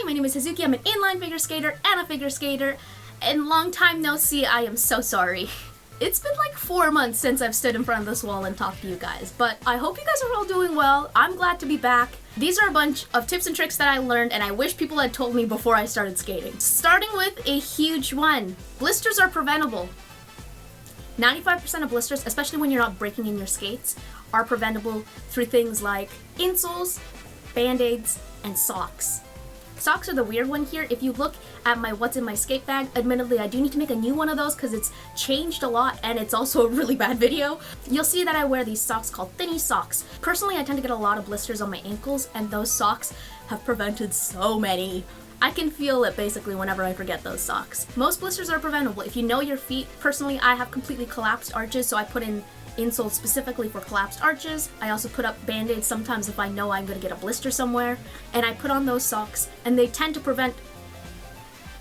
my name is Hazuki. I'm an inline figure skater and a figure skater, and long time no see. I am so sorry. It's been like 4 months since I've stood in front of this wall and talked to you guys, but I hope you guys are all doing well. I'm glad to be back. These are a bunch of tips and tricks that I learned and I wish people had told me before I started skating. Starting with a huge one. Blisters are preventable. 95% of blisters, especially when you're not breaking in your skates, are preventable through things like insoles, band-aids, and socks. Socks are the weird one here. If you look at my what's in my skate bag, admittedly I do need to make a new one of those because it's changed a lot and it's also a really bad video. You'll see that I wear these socks called thinny socks. Personally, I tend to get a lot of blisters on my ankles and those socks have prevented so many. I can feel it basically whenever I forget those socks. Most blisters are preventable. If you know your feet, personally I have completely collapsed arches, so I put in insoles specifically for collapsed arches. I also put up band-aids sometimes if I know I'm gonna get a blister somewhere, and I put on those socks and they tend to prevent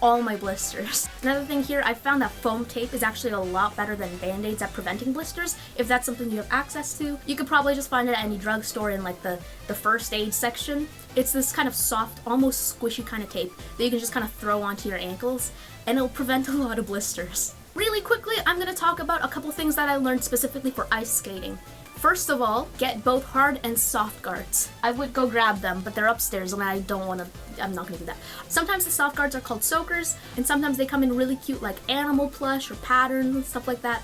all my blisters. Another thing here, I found that foam tape is actually a lot better than band-aids at preventing blisters. If that's something you have access to, you could probably just find it at any drugstore in like the first aid section. It's this kind of soft, almost squishy kind of tape that you can just kind of throw onto your ankles and it'll prevent a lot of blisters. Really quickly, I'm going to talk about a couple things that I learned specifically for ice skating. First of all, get both hard and soft guards. I would go grab them, but they're upstairs and I'm not gonna do that. Sometimes the soft guards are called soakers, and sometimes they come in really cute like animal plush or patterns and stuff like that.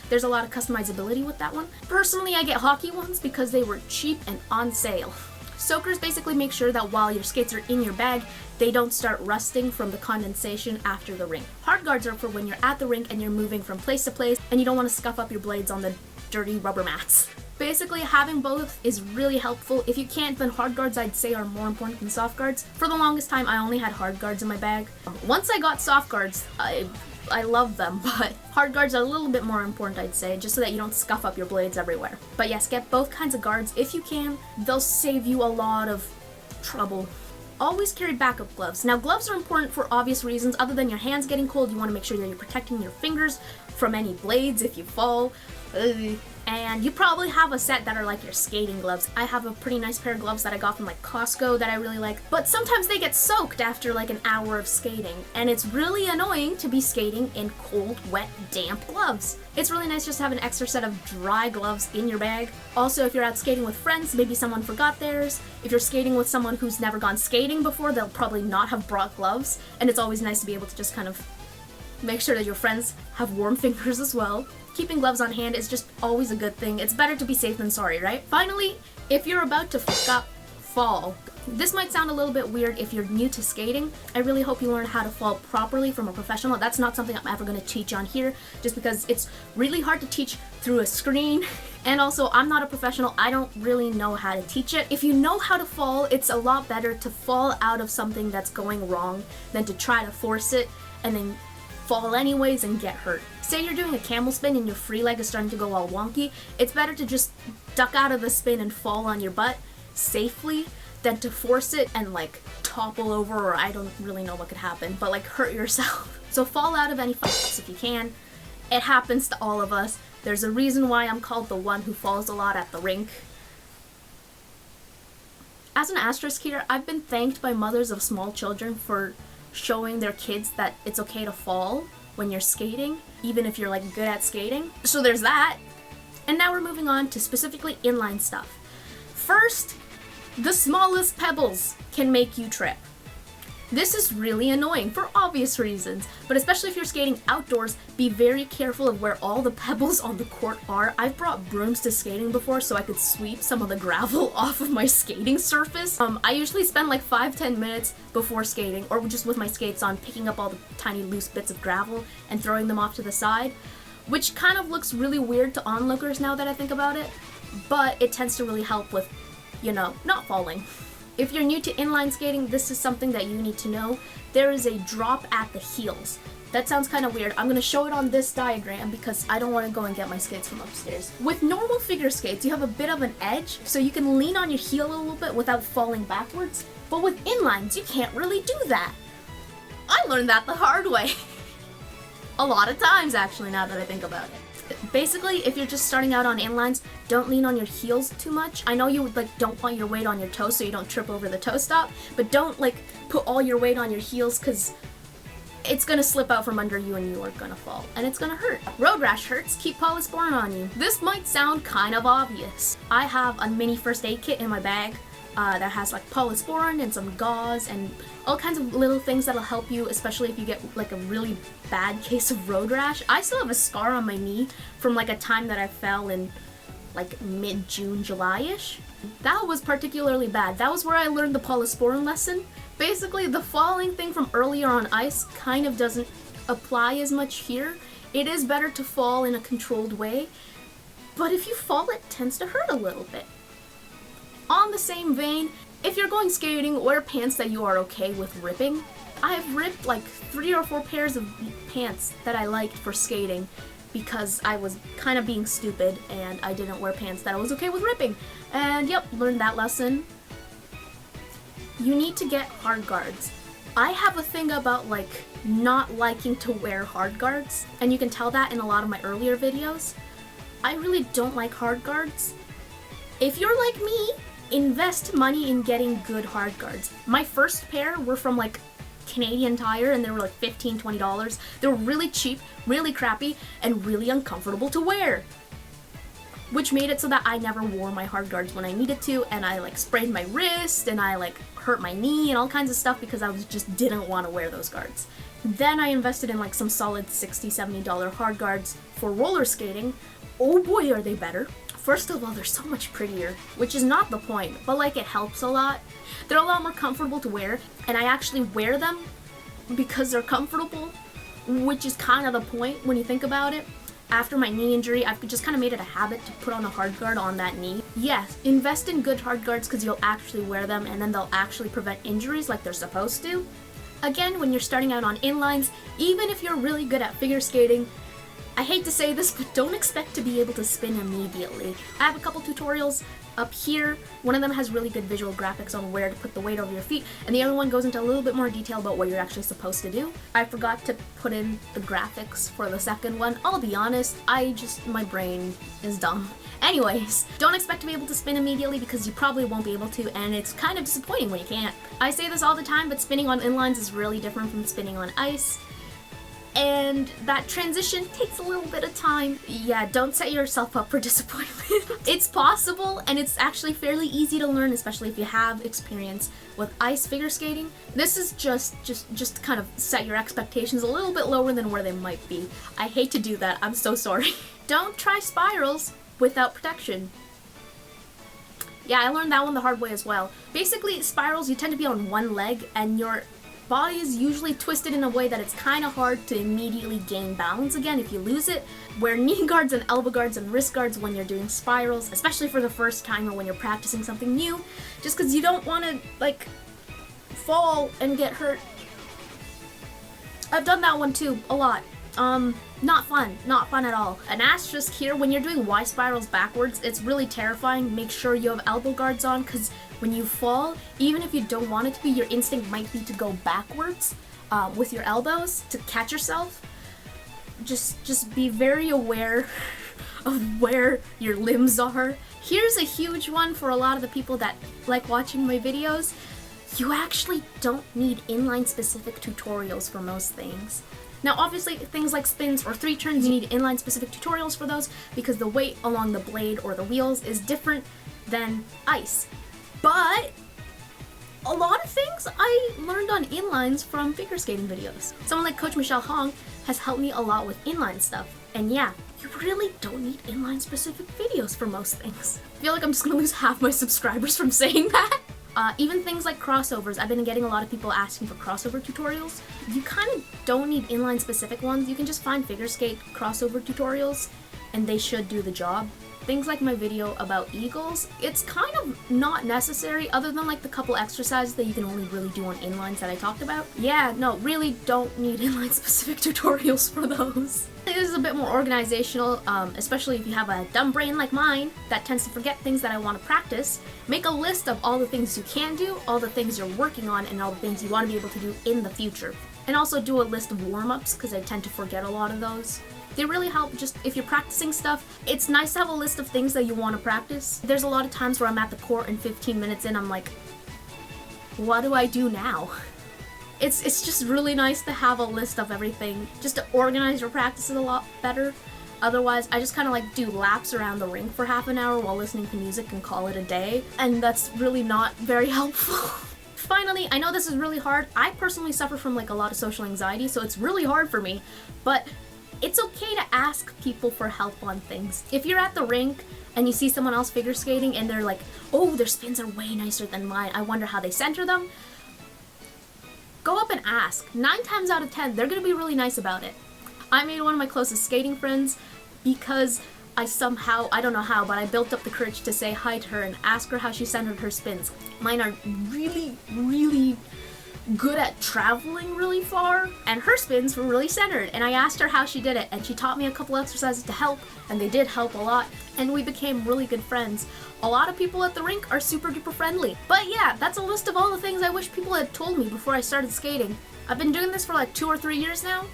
There's a lot of customizability with that one. Personally, I get hockey ones because they were cheap and on sale. Soakers basically make sure that while your skates are in your bag, they don't start rusting from the condensation after the rink. Hard guards are for when you're at the rink and you're moving from place to place and you don't want to scuff up your blades on the dirty rubber mats. Basically, having both is really helpful. If you can't, then hard guards I'd say are more important than soft guards. For the longest time, I only had hard guards in my bag. Once I got soft guards, I love them, but hard guards are a little bit more important, I'd say, just so that you don't scuff up your blades everywhere. But yes, get both kinds of guards if you can. They'll save you a lot of trouble. Always carry backup gloves. Now, gloves are important for obvious reasons. Other than your hands getting cold, you want to make sure that you're protecting your fingers from any blades if you fall. And you probably have a set that are like your skating gloves. I have a pretty nice pair of gloves that I got from like Costco that I really like, but sometimes they get soaked after like an hour of skating, and it's really annoying to be skating in cold, wet, damp gloves. It's really nice just to have an extra set of dry gloves in your bag. Also, if you're out skating with friends, maybe someone forgot theirs. If you're skating with someone who's never gone skating before, they'll probably not have brought gloves, and it's always nice to be able to just kind of make sure that your friends have warm fingers as well. Keeping gloves on hand is just always a good thing. It's better to be safe than sorry, right? Finally, if you're about to fall. This might sound a little bit weird if you're new to skating. I really hope you learn how to fall properly from a professional. That's not something I'm ever going to teach on here, just because it's really hard to teach through a screen. And also, I'm not a professional. I don't really know how to teach it. If you know how to fall, it's a lot better to fall out of something that's going wrong than to try to force it and then fall anyways and get hurt. Say you're doing a camel spin and your free leg is starting to go all wonky, it's better to just duck out of the spin and fall on your butt safely than to force it and like topple over, or I don't really know what could happen, but like hurt yourself. So fall out of any fights if you can. It happens to all of us. There's a reason why I'm called the one who falls a lot at the rink. As an asterisk here, I've been thanked by mothers of small children for showing their kids that it's okay to fall when you're skating, even if you're like good at skating. So there's that. And now we're moving on to specifically inline stuff. First, the smallest pebbles can make you trip. This is really annoying for obvious reasons, but especially if you're skating outdoors, be very careful of where all the pebbles on the court are. I've brought brooms to skating before so I could sweep some of the gravel off of my skating surface. I usually spend like 5-10 minutes before skating, or just with my skates on, picking up all the tiny loose bits of gravel and throwing them off to the side, which kind of looks really weird to onlookers now that I think about it, but it tends to really help with, you know, not falling. If you're new to inline skating, this is something that you need to know. There is a drop at the heels. That sounds kind of weird. I'm going to show it on this diagram because I don't want to go and get my skates from upstairs. With normal figure skates, you have a bit of an edge, so you can lean on your heel a little bit without falling backwards. But with inlines, you can't really do that. I learned that the hard way. A lot of times, actually, now that I think about it. Basically, if you're just starting out on inlines, don't lean on your heels too much. I know you would don't want your weight on your toes so you don't trip over the toe stop, but don't put all your weight on your heels because it's gonna slip out from under you and you are gonna fall and it's gonna hurt. Road rash hurts, keep Polysporin on you. This might sound kind of obvious. I have a mini first aid kit in my bag that has Polysporin and some gauze and all kinds of little things that'll help you, especially if you get a really bad case of road rash. I still have a scar on my knee from a time that I fell in mid-June, July-ish. That was particularly bad. That was where I learned the Polysporin lesson. Basically, the falling thing from earlier on ice kind of doesn't apply as much here. It is better to fall in a controlled way, but if you fall, it tends to hurt a little bit. On the same vein, if you're going skating, wear pants that you are okay with ripping. I have ripped 3 or 4 pairs of pants that I liked for skating because I was kind of being stupid and I didn't wear pants that I was okay with ripping. And yep, learned that lesson. You need to get hard guards. I have a thing about not liking to wear hard guards, and you can tell that in a lot of my earlier videos. I really don't like hard guards. If you're like me, invest money in getting good hard guards. My first pair were from Canadian Tire and they were $15, $20. They were really cheap, really crappy, and really uncomfortable to wear. Which made it so that I never wore my hard guards when I needed to, and I sprained my wrist and I hurt my knee and all kinds of stuff because I just didn't want to wear those guards. Then I invested in some solid $60, $70 hard guards for roller skating. Oh boy, are they better. First of all, they're so much prettier, which is not the point, but it helps a lot. They're a lot more comfortable to wear, and I actually wear them because they're comfortable, which is kind of the point when you think about it. After my knee injury, I've just kind of made it a habit to put on a hard guard on that knee. Yes, invest in good hard guards because you'll actually wear them and then they'll actually prevent injuries like they're supposed to. Again, when you're starting out on inlines, even if you're really good at figure skating, I hate to say this, but don't expect to be able to spin immediately. I have a couple tutorials up here. One of them has really good visual graphics on where to put the weight over your feet, and the other one goes into a little bit more detail about what you're actually supposed to do. I forgot to put in the graphics for the second one. I'll be honest, my brain is dumb. Anyways, don't expect to be able to spin immediately because you probably won't be able to, and it's kind of disappointing when you can't. I say this all the time, but spinning on inlines is really different from spinning on ice. And that transition takes a little bit of time. Yeah, don't set yourself up for disappointment. It's possible, and it's actually fairly easy to learn, especially if you have experience with ice figure skating. This is just to kind of set your expectations a little bit lower than where they might be. I hate to do that, I'm so sorry. Don't try spirals without protection. Yeah, I learned that one the hard way as well. Basically, spirals, you tend to be on one leg, and your body is usually twisted in a way that it's kind of hard to immediately gain balance again if you lose it. Wear knee guards and elbow guards and wrist guards when you're doing spirals, especially for the first time or when you're practicing something new, just because you don't want to fall and get hurt. I've done that one too, a lot. Not fun at all. An asterisk here, when you're doing Y spirals backwards, it's really terrifying. Make sure you have elbow guards on, because when you fall, even if you don't want it to be, your instinct might be to go backwards with your elbows to catch yourself. Just be very aware of where your limbs are. Here's a huge one for a lot of the people that like watching my videos. You actually don't need inline specific tutorials for most things. Now obviously things like spins or 3 turns, you need inline specific tutorials for those because the weight along the blade or the wheels is different than ice. But a lot of things I learned on inlines from figure skating videos. Someone like Coach Michelle Hong has helped me a lot with inline stuff. And yeah, you really don't need inline specific videos for most things. I feel like I'm just gonna lose half my subscribers from saying that. Even things like crossovers, I've been getting a lot of people asking for crossover tutorials. You kind of don't need inline specific ones. You can just find figure skate crossover tutorials and they should do the job. Things like my video about eagles, it's kind of not necessary other than the couple exercises that you can only really do on inlines that I talked about. Yeah, no, really don't need inline specific tutorials for those. This is a bit more organizational, especially if you have a dumb brain like mine that tends to forget things that I want to practice. Make a list of all the things you can do, all the things you're working on, and all the things you want to be able to do in the future. And also do a list of warm-ups because I tend to forget a lot of those. They really help just if you're practicing stuff. It's nice to have a list of things that you want to practice. There's a lot of times where I'm at the court and 15 minutes in, I'm like, what do I do now? It's just really nice to have a list of everything, just to organize your practices a lot better. Otherwise, I just kind of like do laps around the rink for half an hour while listening to music and call it a day, and that's really not very helpful. Finally, I know this is really hard. I personally suffer from like a lot of social anxiety, so it's really hard for me, but it's okay to ask people for help on things. If you're at the rink and you see someone else figure skating and they're like, oh, their spins are way nicer than mine, I wonder how they center them, go up and ask. 9 times out of 10, they're gonna be really nice about it. I made one of my closest skating friends because I somehow, I don't know how, but I built up the courage to say hi to her and ask her how she centered her spins. Mine are really, really good at traveling really far, and her spins were really centered, and I asked her how she did it, and she taught me a couple exercises to help, and they did help a lot, and we became really good friends. A lot of people at the rink are super duper friendly. But yeah, that's a list of all the things I wish people had told me before I started skating. I've been doing this for like 2 or 3 years now.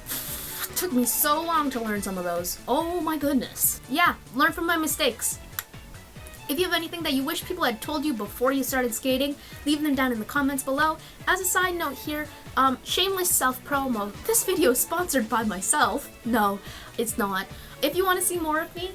It took me so long to learn some of those. Oh my goodness. Yeah, learn from my mistakes. If you have anything that you wish people had told you before you started skating, leave them down in the comments below. As a side note here, shameless self-promo. This video is sponsored by myself. No, it's not. If you want to see more of me,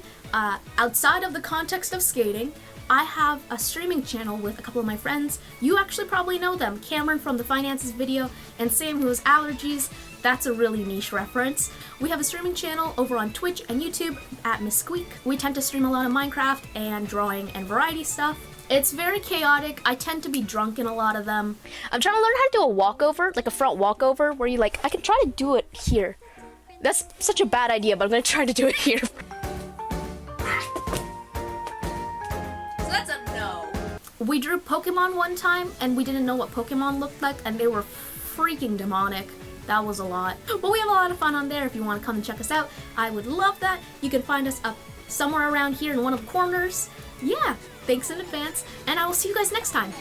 outside of the context of skating, I have a streaming channel with a couple of my friends. You actually probably know them. Cameron from the finances video and Sam who has allergies. That's a really niche reference. We have a streaming channel over on Twitch and YouTube at Miss Squeak. We tend to stream a lot of Minecraft and drawing and variety stuff. It's very chaotic. I tend to be drunk in a lot of them. I'm trying to learn how to do a walkover, like a front walkover, where you like, I can try to do it here. That's such a bad idea, but I'm gonna try to do it here. So that's a no. We drew Pokemon one time, and we didn't know what Pokemon looked like, and they were freaking demonic. That was a lot. But we have a lot of fun on there if you want to come and check us out. I would love that. You can find us up somewhere around here in one of the corners. Yeah, thanks in advance, and I will see you guys next time.